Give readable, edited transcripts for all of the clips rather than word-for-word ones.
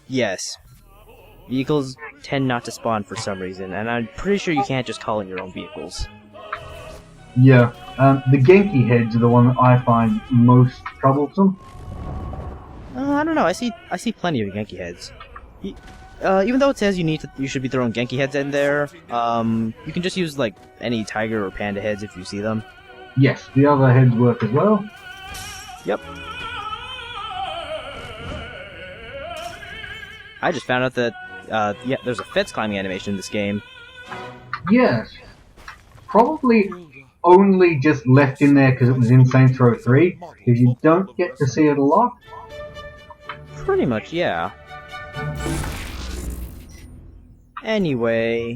Yes. Vehicles tend not to spawn for some reason, and I'm pretty sure you can't just call in your own vehicles. Yeah, the Genki heads are the one that I find most troublesome. I don't know. I see plenty of Genki heads. Even though it says you should be throwing Genki heads in there, you can just use like any tiger or panda heads if you see them. Yes, the other heads work as well. Yep. I just found out that yeah, there's a fence climbing animation in this game. Yes, probably only just left in there because it was in Saints Row 3, because you don't get to see it a lot. Pretty much, yeah. Anyway,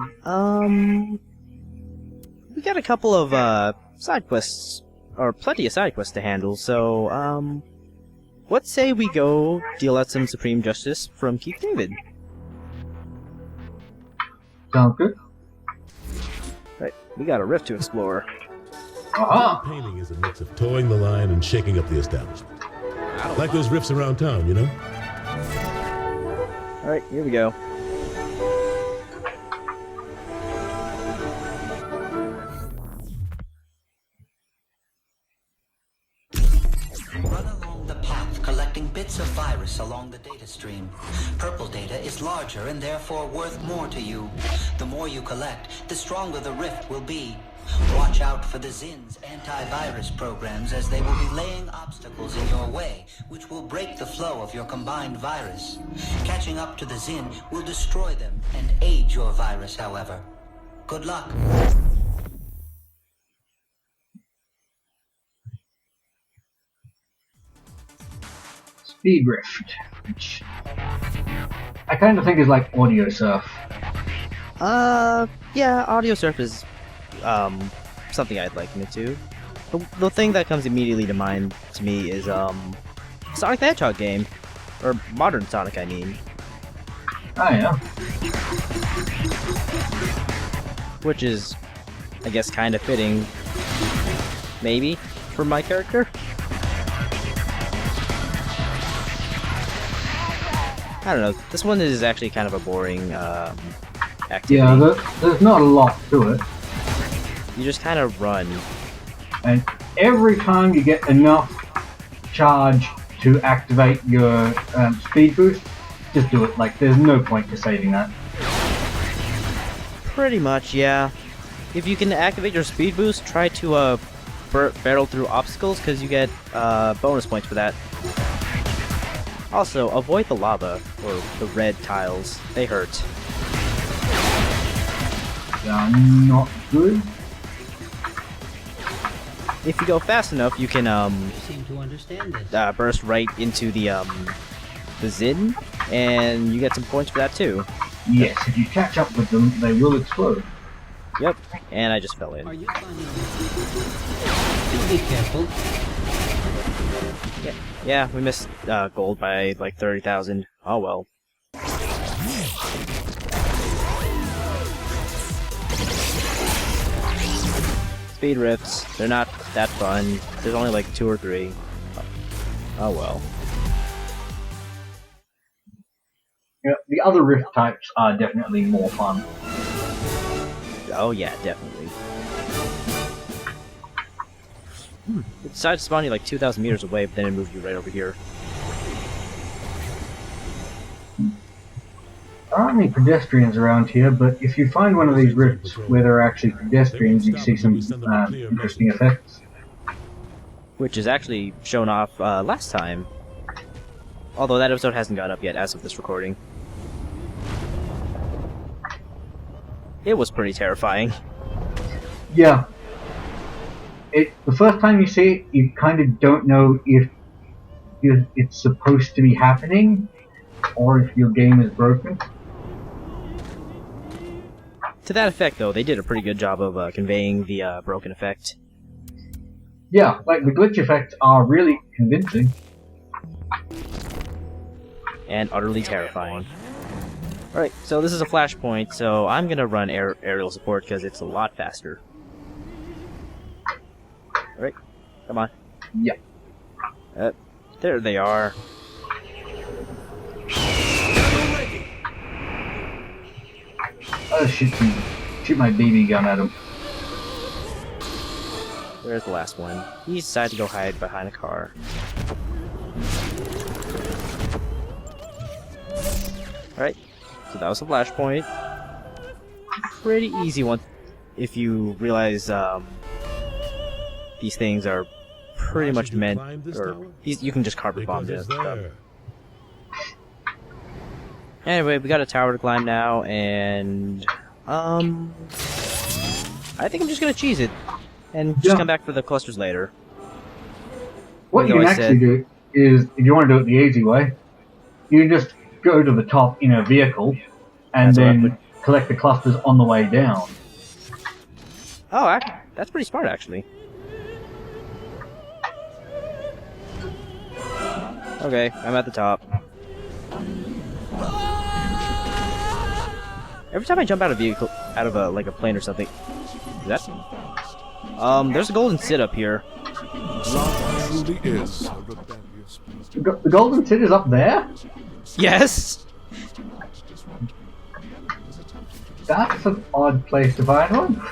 we got a couple of side quests, or plenty of side quests to handle. So, let's say we go deal out some supreme justice from Keith David. Sounds good. Right, we got a rift to explore. Aha! Painting is a mix of towing the line and shaking up the establishment. Like those rifts around town, you know? Alright, here we go. Run along the path, collecting bits of virus along the data stream. Purple data is larger and therefore worth more to you. The more you collect, the stronger the rift will be. Watch out for the Zin's antivirus programs, as they will be laying obstacles in your way, which will break the flow of your combined virus. Catching up to the Zin will destroy them and aid your virus, however. Good luck. Speed Rift, which I kind of think is like audio surf. Yeah, audio surf is something I'd liken it to. The thing that comes immediately to mind to me is Sonic the Hedgehog game, or modern Sonic, I mean. Oh yeah. Which is, I guess, kind of fitting, maybe, for my character. I don't know. This one is actually kind of a boring activity. Yeah, there's not a lot to it. You just kind of run. And every time you get enough charge to activate your speed boost, just do it. Like, there's no point to saving that. Pretty much, yeah. If you can activate your speed boost, try to barrel through obstacles, because you get bonus points for that. Also, avoid the lava, or the red tiles. They hurt. Not good. If you go fast enough, you can You seem to understand this. burst right into the Zin, and you get some points for that too. Yes, if you catch up with them, they will explode. Yep, and I just fell in. Are you finding this? Be careful. Yeah, we missed gold by like 30,000. Oh well. Speed rifts, they're not that fun. There's only like 2 or 3. Oh well. Yeah, the other rift types are definitely more fun. Oh yeah, definitely. It decided to spawn you like 2,000 meters away, but then it moved you right over here. There aren't any pedestrians around here, but if you find one of these rifts where there are actually pedestrians, you see some interesting effects. Which is actually shown off last time. Although that episode hasn't got up yet as of this recording. It was pretty terrifying. Yeah. The first time you see it, you kind of don't know if it's supposed to be happening, or if your game is broken. To that effect, though, they did a pretty good job of conveying the broken effect. Yeah, like the glitch effects are really convincing. And utterly terrifying. Alright, so this is a flashpoint, so I'm gonna run aerial support because it's a lot faster. Alright, come on. Yeah. There they are. I'll just shoot my BB gun at him. There's the last one. He decided to go hide behind a car. Alright, so that was the flashpoint. Pretty easy one if you realize these things are pretty much meant, or you can just carpet bomb this stuff. Anyway, we got a tower to climb now, and I think I'm just gonna cheese it and just come back for the clusters later. What you can actually do is, if you want to do it the easy way, you can just go to the top in a vehicle and then collect the clusters on the way down. Oh, that's pretty smart, actually. Okay, I'm at the top. Every time I jump out of a vehicle, out of like a plane or something, there's a golden Sid up here. Truly is a rebellious beast. The golden Sid is up there? Yes. That's an odd place to find one.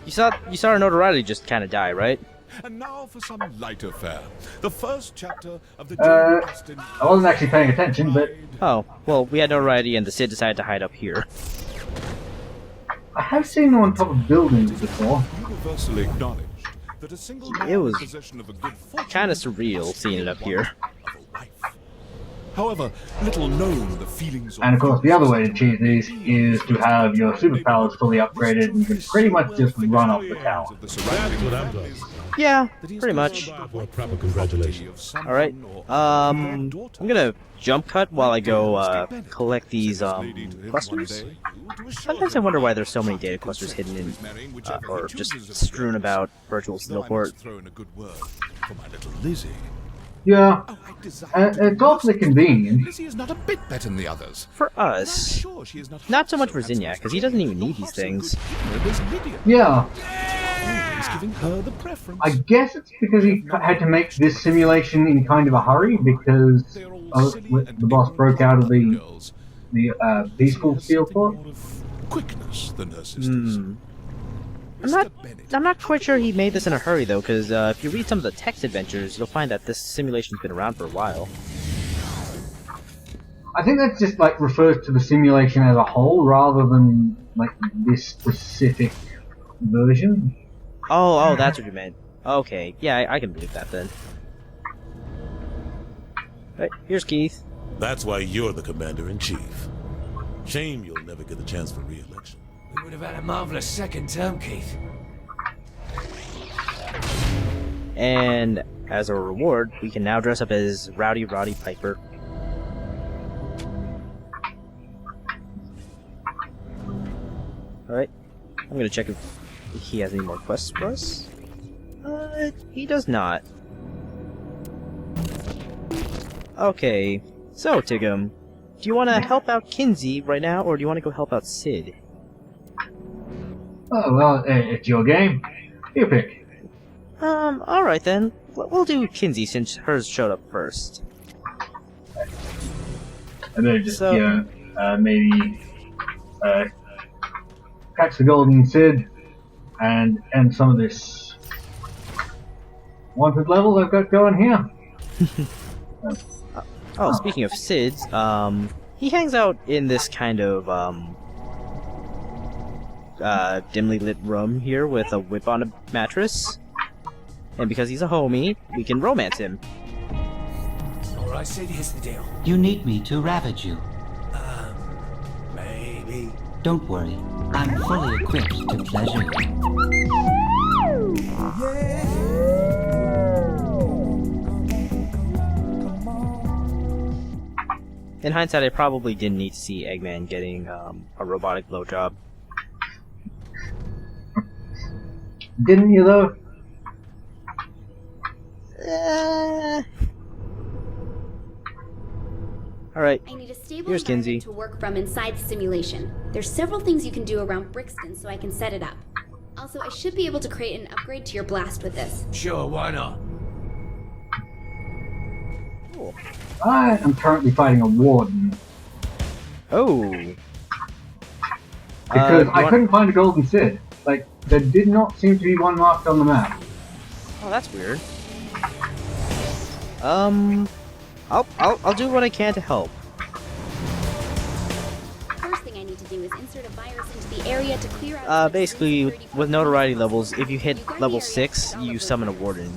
You saw our notoriety just kind of die, right? And now for some lighter fare. The first chapter of the I wasn't actually paying attention, but Oh, well, we had notoriety and the Sid decided to hide up here. I have seen them on top of buildings before. universally acknowledged that a single man It was in possession of a good fortune kind of surreal seeing it up here. of a wife. However, little known the feelings And of course, the other way to cheese these is to have your superpowers fully upgraded and you can pretty much just run off the tower. of the That's surrounding what I'm talking families. about. Yeah, That he's pretty much. not For a proper congratulations. of Alright, someone or I'm daughter. gonna jump cut while I go collect these Lady to him one clusters. day, to assure Sometimes I him why that there's so many data the clusters hidden in, marrying whichever or he just chooses of strewn the about virtual Though I must Snowport. throw in a good word for my little Lizzie. Yeah, Oh, I desire to it's awfully convenient. Lizzie is not a bit better than the others. For I'm us. sure she is not Not so much for handsome Zinyak, as because he doesn't even need nor these half so things. good as Lydia. Yeah, Always giving her the preference. I guess it's because he had to make this simulation in kind of a hurry because They are all silly and the boss broke out of the girls. peaceful She has steel something port. more of quickness than her sisters. I'm Mr. Bennett not quite sure he made this in a hurry though, because if you read some of the text adventures, you'll find that this simulation's been around for a while. I think that just like refers to the simulation as a whole rather than like this specific version. Oh, that's what you meant. Okay, yeah, I can believe that then. Right, here's Keith. That's why you're the commander-in-chief. Shame you'll never get a chance for re-election. We would have had a marvelous second term, Keith. And as a reward, we can now dress up as Rowdy Roddy Piper. Alright, I'm gonna check if he has any more quests for us. He does not. Okay, so Tiggum, do you want to help out Kinsey right now, or do you want to go help out Sid? Oh well, it's your game. You pick. Alright then. We'll do Kinsey since hers showed up first. And then just So- maybe catch the golden Sid and end some of this wanted level I've got going here. Oh, speaking of Sid's, he hangs out in this kind of, dimly lit room here with a whip on a mattress. And because he's a homie, we can romance him. Alright, Sid, here's the deal. You need me to ravage you. Maybe. Don't worry, I'm fully equipped to pleasure you. In hindsight, I probably didn't need to see Eggman getting, a robotic blowjob. Didn't you though? Alright, I need a stable Here's Kinsey. environment to work from inside the simulation. There's several things you can do around Brixton so I can set it up. Also, I should be able to create an upgrade to your blast with this. Sure, why not? cool. I am currently fighting a warden. Oh, Because you I want- couldn't find a golden Sid. Like, there did not seem to be one marked on the map. Oh, that's weird. I'll do what I can to help. First thing I need to do is insert a virus into the area to clear out. Basically, with notoriety levels, if you hit You guard the level area 6, to you develop summon a those. warden.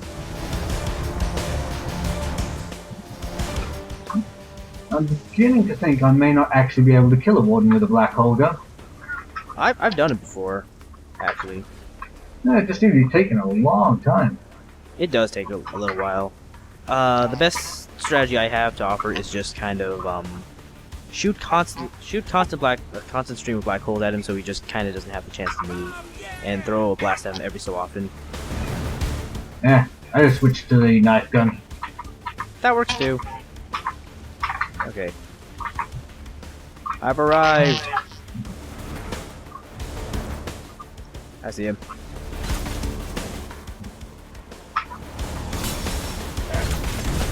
I'm beginning to think I may not actually be able to kill a warden with a black hole gun. I've done it before, actually. No, it just seems to be taking a long time. It does take a little while. The best strategy I have to offer is just kind of shoot constant stream of black holes at him, so he just kind of doesn't have the chance to move, and throw a blast at him every so often. I just switched to the knife gun. That works too. Okay. I've arrived. I see him.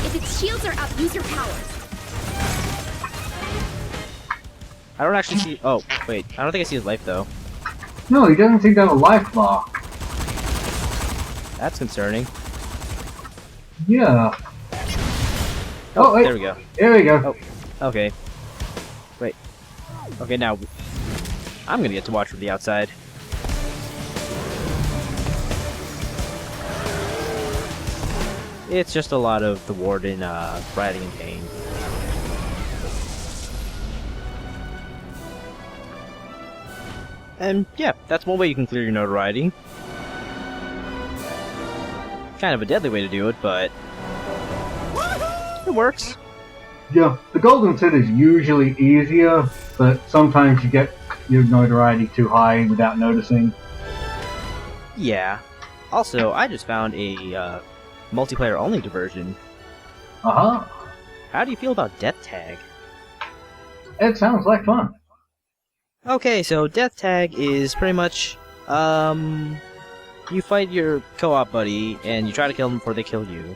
If its shields are up, use your powers. I don't actually see. Oh, wait. I don't think I see his life though. No, he doesn't seem to have a life bar. That's concerning. Yeah. Oh, wait. there we go. There we go. Oh, okay. Wait. Okay, now I'm gonna get to watch from the outside. It's just a lot of the warden writhing in pain. And yeah, that's one way you can clear your notoriety. Kind of a deadly way to do it, but it works. Yeah, the golden Sid is usually easier, but sometimes you get your notoriety too high without noticing. Yeah. Also, I just found a multiplayer only diversion. Uh-huh. How do you feel about Death Tag? It sounds like fun. Okay, so Death Tag is pretty much, you fight your co-op buddy and you try to kill them before they kill you.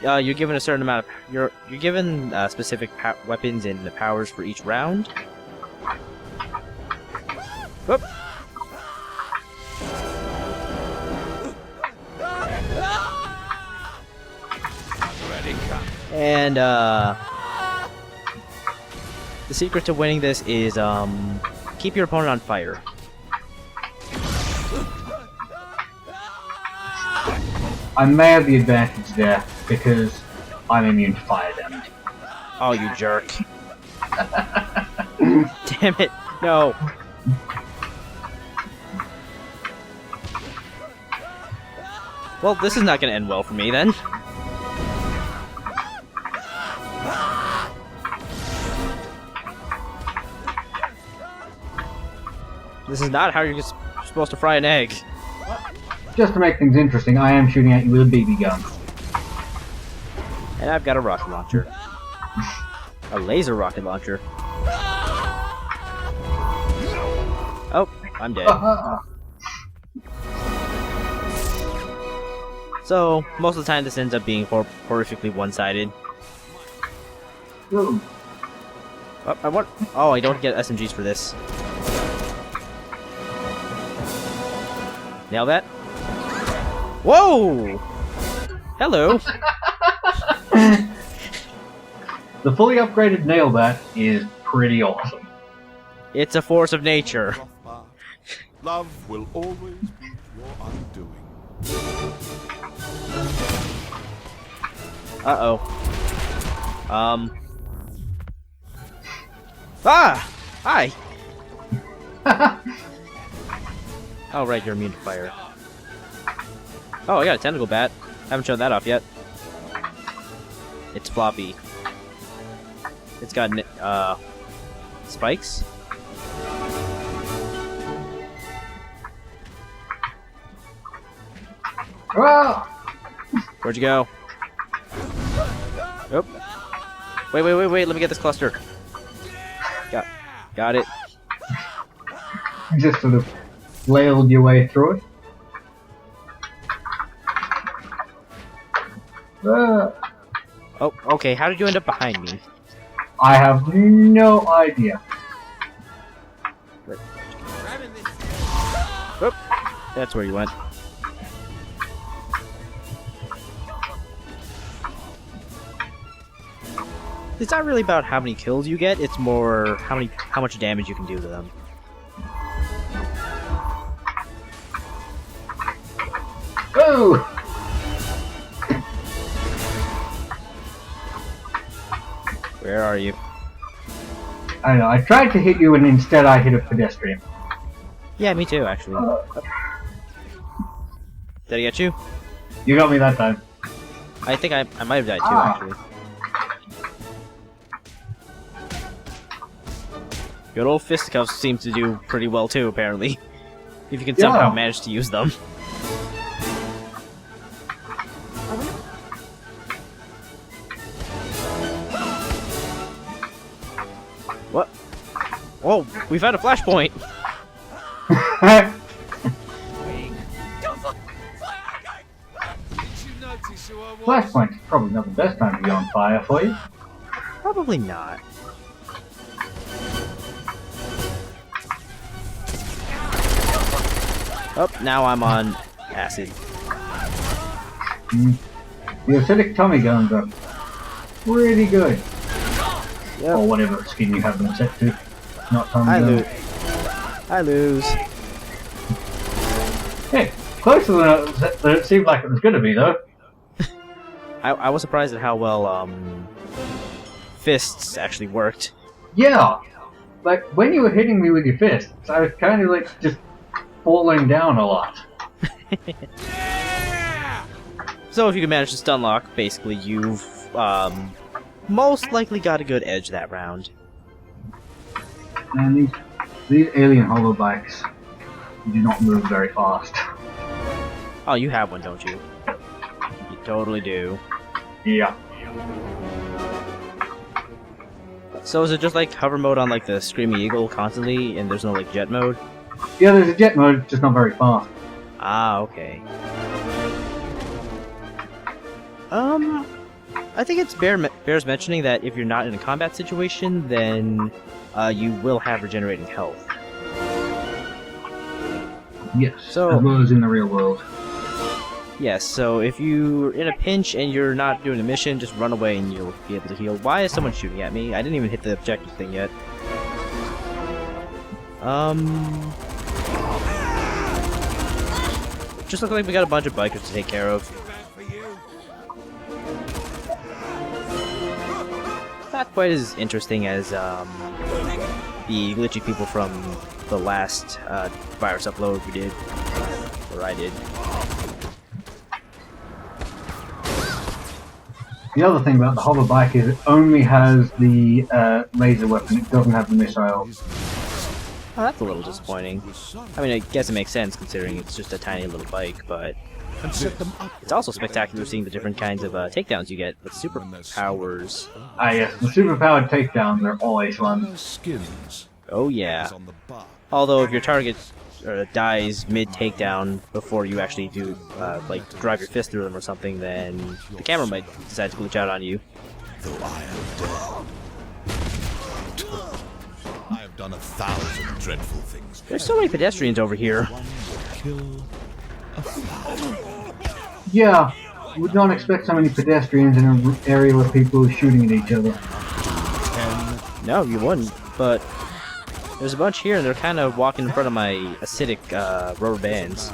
You're given a certain amount of you're given specific weapons and powers for each round. Whoop. And the secret to winning this is keep your opponent on fire. I may have the advantage there, because I'm immune to fire damage. Oh, you jerk. Damn it. No. Well, this is not going to end well for me then. This is not how you're supposed to fry an egg. Just to make things interesting, I am shooting at you with a BB gun. And I've got a rocket launcher. A laser rocket launcher. Oh, I'm dead. So, most of the time this ends up being horrifically one-sided. Ooh. Oh, I don't get SMGs for this. Nail that? Whoa! Hello! The fully upgraded nail bat is pretty awesome. It's a force of nature. Love will always be your undoing. Uh-oh. Ah! Hi! Oh, right, you're immune to fire. Oh, I got a tentacle bat. Haven't shown that off yet. It's floppy. It's got, spikes? Ah! Where'd you go? Oh. Wait, let me get this cluster. Got it. You just sort of flailed your way through it. Oh, okay, how did you end up behind me? I have no idea. Oop, that's where you went. It's not really about how many kills you get, it's more how much damage you can do to them. Oh! Where are you? I don't know, I tried to hit you and instead I hit a pedestrian. Yeah, me too, actually. Did I get you? You got me that time. I think I might have died too, actually. Good old fisticuffs seem to do pretty well too, apparently. If you can somehow manage to use them. What? Oh, we've had a flashpoint! Flashpoint's probably not the best time to be on fire for you. Probably not. Oh, now I'm on acid. The acidic Tommy guns are pretty good. Yep. Or whatever skin you have them set to. Not Tommy I guns. lose. I lose. Hey, closer than it seemed like it was going to be, though. I was surprised at how well fists actually worked. Yeah, like when you were hitting me with your fists, I was kind of like just falling down a lot. So if you can manage to stun lock, basically you've most likely got a good edge that round. And these alien holobikes do not move very fast. Oh, you have one, don't you? You totally do. Yeah. So is it just like hover mode on like the Screaming Eagle constantly, and there's no like jet mode? Yeah, there's a jet mode, it's just not very fast. Ah, okay. I think it's bears mentioning that if you're not in a combat situation, then you will have regenerating health. Yes, So- as well as in the real world. Yes, so if you're in a pinch and you're not doing a mission, just run away and you'll be able to heal. Why is someone shooting at me? I didn't even hit the objective thing yet. Just look like we got a bunch of bikers to take care of. Not quite as interesting as the glitchy people from the last virus upload we did, or I did. The other thing about the hover bike is it only has the laser weapon, it doesn't have the missile. Oh, that's a little disappointing. I mean, I guess it makes sense considering it's just a tiny little bike, but it's also spectacular seeing the different kinds of takedowns you get with superpowers. Ah yes, the superpowered takedowns are always fun. Skins Oh yeah. on the bar. Although if your target dies mid-takedown before you actually do, like, drive your fist through them or something, then the camera might decide to glitch out on you. Though I am dead. I have done 1,000 dreadful things. There's so many pedestrians over here. One will kill 1,000. Yeah, you would not expect so many pedestrians in an area where people are shooting at each other. 10. No, you wouldn't, but there's a bunch here and they're kind of walking in front of my acidic rubber bands.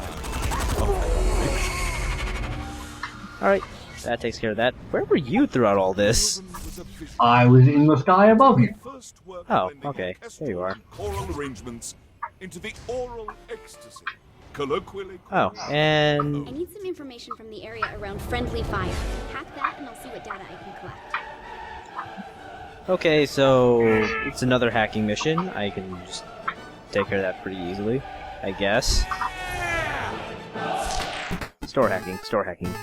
Alright, that takes care of that. Where were you throughout all this? I was in the sky above you. Oh, okay. There you are. Choral arrangements into the oral ecstasy. Colloquially. Oh, I and need some information from the area around Friendly Fire. Hack that and I'll see what data I can collect. okay, so it's another hacking mission. I can just take care of that pretty easily, I guess. Store hacking, store hacking.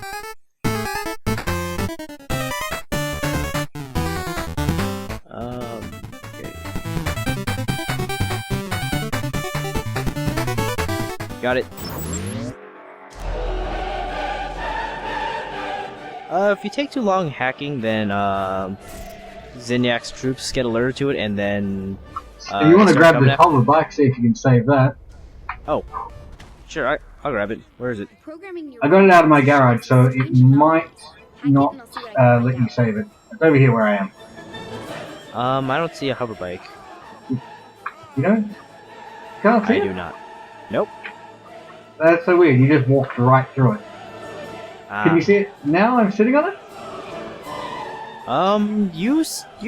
Okay. Got it. If you take too long hacking, then Zinyak's troops get alerted to it, and then If you want to start grab coming the at- hover bike, see if you can save that. Oh, sure. I'll grab it. Where is it? Programming your I got it out of my garage, so it Strange enough. might Hack it not and I'll see what I can let find you out. save it. It's over here where I am. I don't see a hover bike. You don't? Can't see I it? do not. Nope. That's so weird. You just walked right through it. Can you see it now? I'm sitting on it? You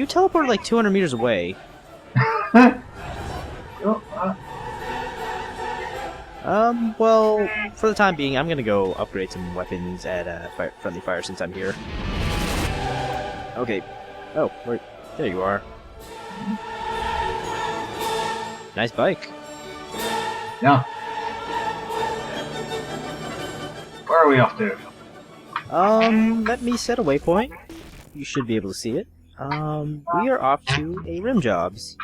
teleported like 200 meters away. Oh, Well, for the time being, I'm gonna go upgrade some weapons at Friendly Fire since I'm here. Okay. Oh, wait. There you are. Nice bike. yeah. Where are we off to? Let me set a waypoint. You should be able to see it. We are off to a rim jobs.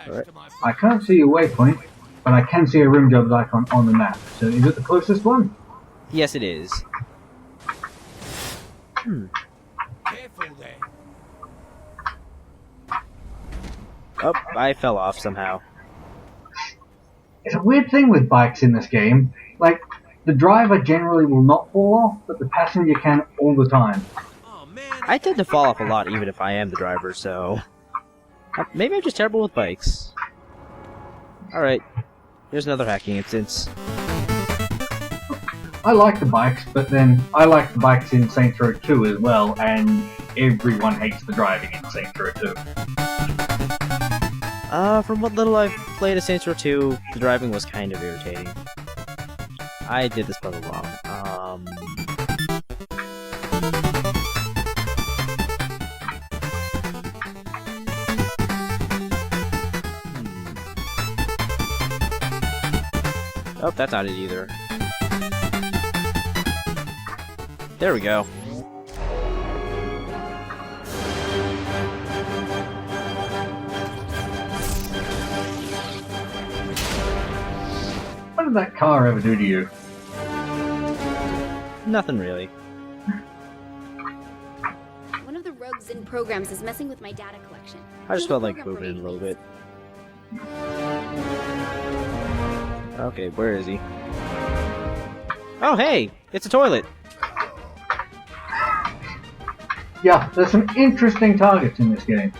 Alright. I can't see a waypoint, but I can see a rimjobs icon on the map. So is it the closest one? Yes, it is. Careful there. Oh, I fell off somehow. It's a weird thing with bikes in this game. Like, the driver generally will not fall off, but the passenger can all the time. Oh man. I tend to fall off a lot even if I am the driver, so... maybe I'm just terrible with bikes. Alright, here's another hacking instance. I like the bikes, but then I like the bikes in Saints Row 2 as well, and everyone hates the driving in Saints Row 2. From what little I've played of Saints Row 2, the driving was kind of irritating. I did this puzzle wrong. Oh, that's not it either. There we go. What did that car ever do to you? Nothing really. One of the rogues in programs is messing with my data collection. I just Kill felt the like program for moving a little bit. maintenance. Okay, where is he? Oh, hey! It's a toilet! Yeah, there's some interesting targets in this game.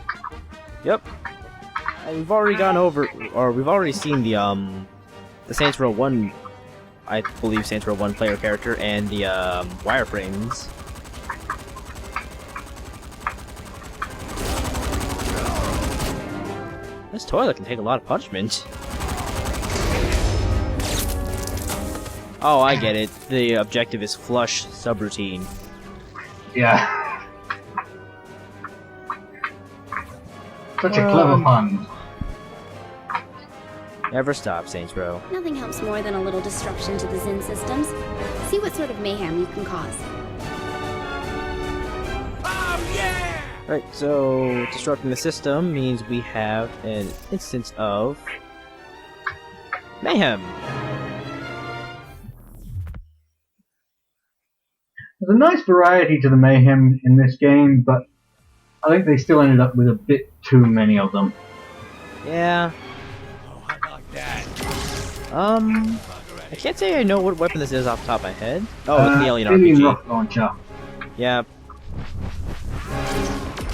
Yep. And we've already gone over, or we've already seen the Saints Row 1, I believe Saints Row 1 player character, and the, wireframes. This toilet can take a lot of punishment. Oh, I get it. The objective is flush subroutine. Yeah. Such a clever pun. Never stop, Saints Row. Nothing helps more than a little disruption to the Zen systems. See what sort of mayhem you can cause. Oh yeah! Right, so disrupting the system means we have an instance of Mayhem. There's a nice variety to the mayhem in this game, but I think they still ended up with a bit too many of them. Yeah. Oh, I like that. I can't say I know what weapon this is off the top of my head. Oh, it's the Alien Alien RPG. rocket launcher. Yeah.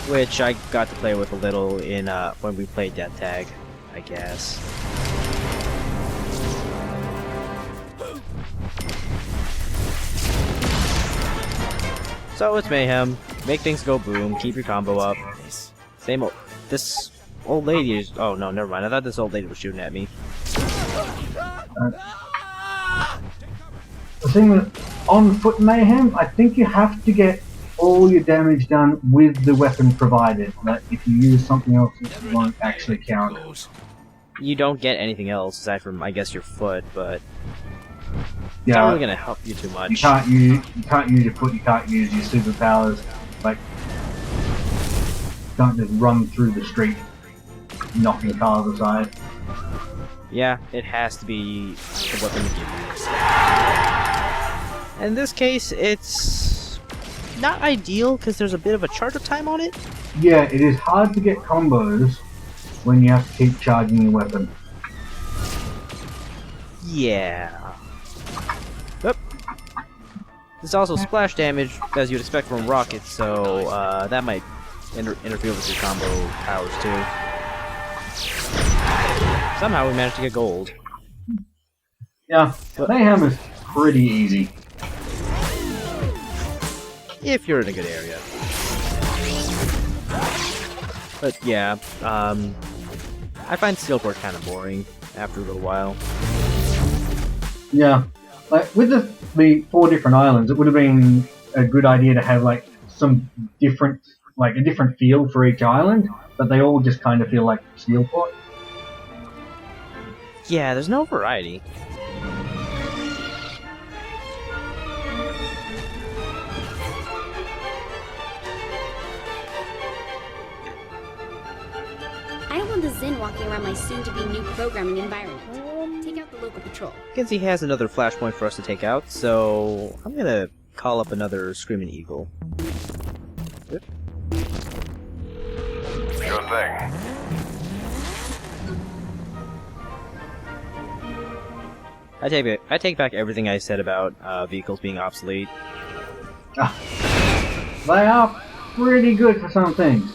Which I got to play with a little in when we played Death Tag, I guess. So it's Mayhem. Make things go boom. Keep your combo up. Same old. This old lady is. Oh no, never mind. I thought this old lady was shooting at me. The thing with on-foot mayhem, I think you have to get all your damage done with the weapon provided. Like, if you use something else, it won't actually count. You don't get anything else aside from, I guess, your foot, but it's Yeah, not really gonna help you too much. you can't use your foot, you can't use your superpowers. Like, don't just run through the street knocking cars aside. Yeah, it has to be the weapon to give you. In this case, it's not ideal because there's a bit of a charge up time on it. Yeah, it is hard to get combos when you have to keep charging your weapon. Yeah. Oop. There's also splash damage, as you'd expect from rockets, so that might interfere with your combo powers too. Somehow we managed to get gold. Yeah, Mayhem is pretty easy. If you're in a good area. But yeah, I find Steelport kind of boring after a little while. Yeah, like with the 4 different islands, it would have been a good idea to have like some different, like a different feel for each island, but they all just kind of feel like Steelport. Yeah, there's no variety. I don't want the Zin walking around my soon-to-be new programming environment. Take out the local patrol. Mackenzie has another flashpoint for us to take out, so I'm gonna call up another Screaming Eagle. Yep. Sure thing. I take back everything I said about vehicles being obsolete. They are pretty good for some things.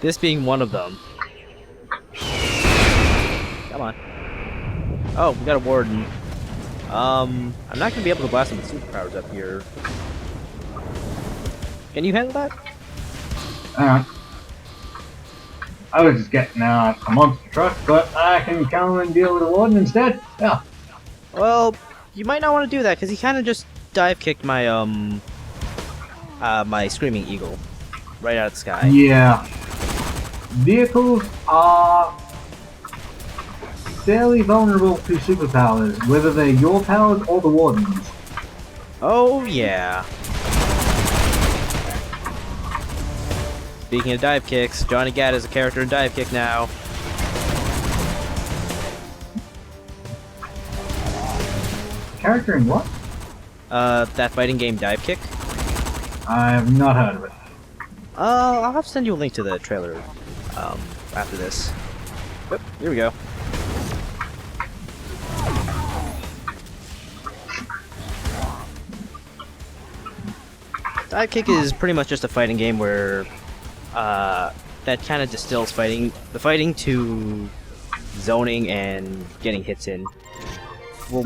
This being one of them. Come on. Oh, we got a warden. I'm not gonna be able to blast him with superpowers up here. Can you handle that? Alright. I was just getting a monster truck, but I can come and deal with the warden instead. Yeah. Well, you might not want to do that because he kind of just dive kicked my my Screaming Eagle right out of the sky. Yeah. Vehicles are fairly vulnerable to superpowers, whether they're your powers or the warden's. Oh yeah. Speaking of dive kicks, Johnny Gat is a character in Dive Kick now. Character in what? That fighting game Dive Kick. I have not heard of it. I'll have to send you a link to the trailer, after this. Oop, here we go. Dive Kick is pretty much just a fighting game where, that kind of distills the fighting to zoning and getting hits in. Well,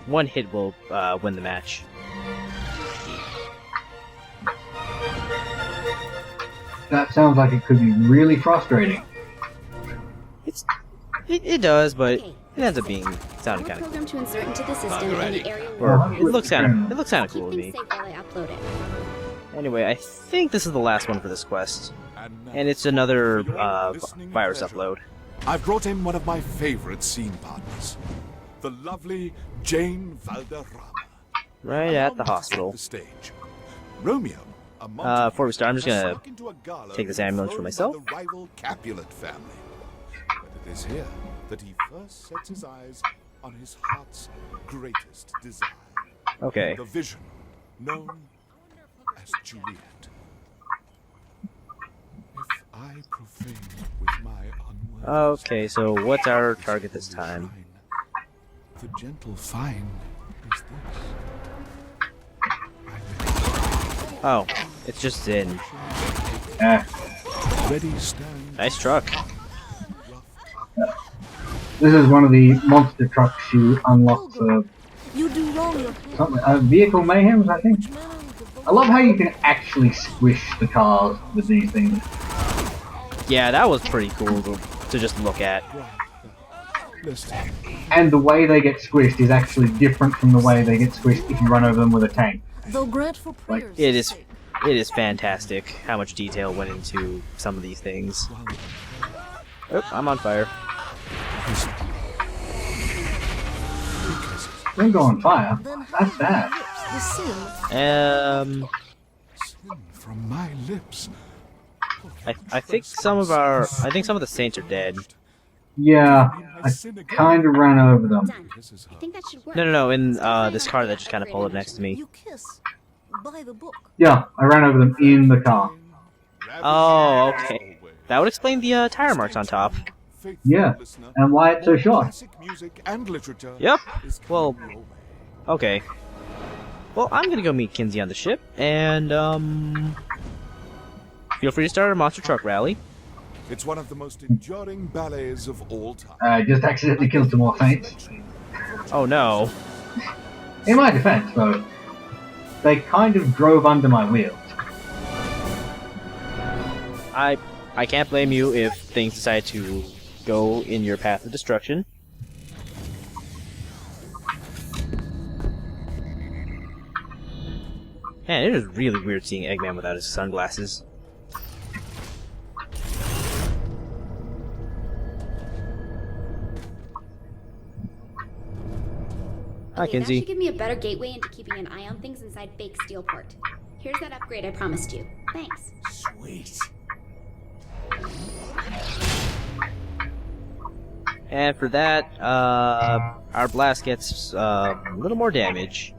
one hit will win the match. That sounds like it could be really frustrating. It does, but it ends up sounding kind of program to insert into the system and the area cool. It looks kind of cool to Keep me. things safe while I upload it. Anyway, I think this is the last one for this quest, and it's another virus upload. I've brought in one of my favorite scene partners, the lovely Jane Valderrama. Right at the hospital. The stage. Romeo. Before we start, I'm just gonna take this ambulance for myself. The rival Capulet family. But it is here that he first sets his eyes on his heart's greatest desire. Okay. The vision known as Juliet. If I profane with my unworthy Okay, so what's our target this time? the gentle fine is this. Oh, it's just Zin. Ready, stand. Nice truck. This is one of the monster trucks you unlock for vehicle mayhems, I think. I love how you can actually squish the cars with these things. Yeah, that was pretty cool to just look at. And the way they get squished is actually different from the way they get squished if you run over them with a tank. Like, it is fantastic how much detail went into some of these things. Oh, I'm on fire. Don't go on fire. That's bad. From my lips. I think some of the saints are dead. Yeah, I kind of ran over them. Done. I think that should work. No, in this car that just kind of pulled up next to me. by the book. Yeah, I ran over them in the car. Oh, okay. That would explain the tire marks on top. Yeah, and why it's so short. Classic music and literature Yep. is Well, coming your way. okay. Well, I'm gonna go meet Kinsey on the ship, and feel free to start a monster truck rally. It's one of the most enduring ballets of all time. I just accidentally killed some more saints. Oh no. In my defense, though, they kind of drove under my wheels. I can't blame you if things decide to go in your path of destruction. Man, it is really weird seeing Eggman without his sunglasses. Hi, Okay, that Kinsey. should give me a better gateway into keeping an eye on things inside Fake Steelport. Here's that upgrade I promised you. Thanks. Sweet. And for that, our blast gets a little more damage.